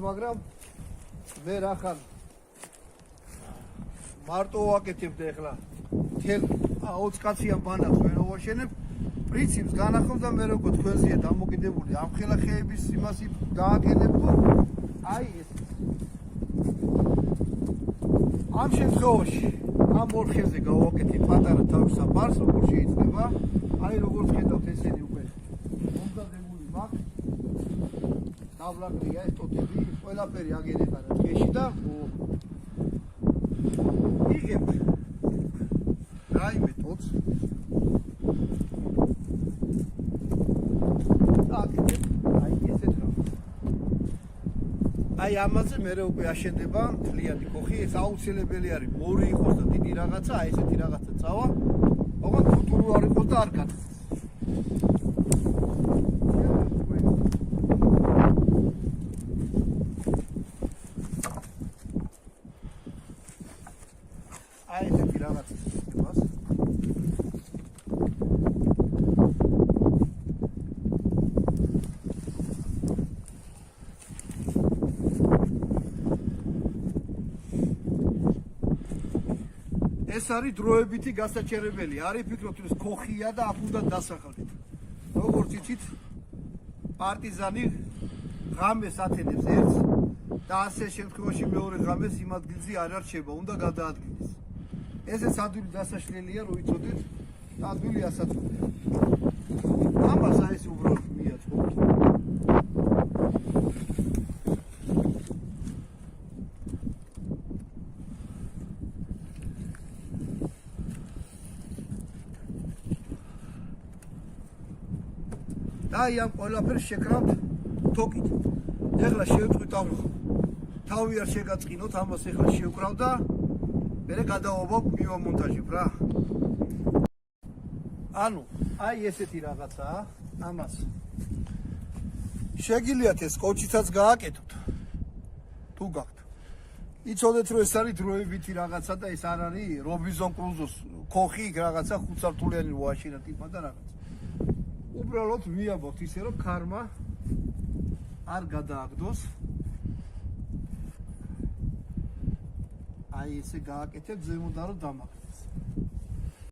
მაგრამ მე რახან მარტო ვაკეთებ და ეხლა თელ 20 კაციან ბანაკს ვერ ვაშენებ პრინციპს განახავ და მე როგორ თქვენზეა დამოკიდებული ამ ხელა ხეების იმას გააკეთებ აი ეს ამ შემთხვევაში ამ ორ ხეზე გავაკეთე პატარა თავისა ბარს როგორ შეიძლება აი როგორც ხედავთ ესენი უკვე მომდადებული მაქვს დაბლაკრია ეს ტოტები ყველაფერი აგერება რა ტყეში და იღებ რაიმე ტოტს აი ესეთ რა აი ამაზე მე უკვე აშენდება მთლიანი კოხი ეს აუცილებელი არის მორი იყოს და დიდი რაღაცა აი ესეთი რაღაცა წავა ოღონდ ფუტური არ იყოს და არ გაწეს აი ესეთი რაღაცა სისტემას ეს არის დროებითი გასაჩერებელი. არის ფიქრობთ რომ კოხია და აქ უნდა დასახელდეთ. როგორც იცით, პარტიზანი ღამეს ათენებს ერთს და ასე შემთხვევაში მეორე ღამეს იმ ადგილზე არ არჩება, უნდა გადაადგილდეს. ესეც ადვილი დასაშლელია, რომ იცოდეთ, და ადვილი ასაწვდია. ამას აი ეს უბრალოდ მიაწყობთ. აი ამ ყველაფერს შეკრავთ თოკით. ეხლა შევწყვით ამ თავი არ შეგაწყინოთ, ამას ეხლა შევკრავ და მე გადავაბავ მიმონტაჟებ რა. ანუ აი ესეთი რაღაცაა, ამას შეგიძლიათ ეს კოჩიცაც გააკეთოთ. თუ გაქვთ. იცოდეთ რომ ეს არის დროებითი რაღაცა და ეს არ არის რობინზონ კრუზოს კოხი რაღაცა 5 სართულიანი ვაშინა ტიპა და რაღაც. უბრალოდ მიაბავთ ისე რომ ქარმა არ გადააგდოს აი ესე გააკეთებ ზემოდან რომ დამაგდეს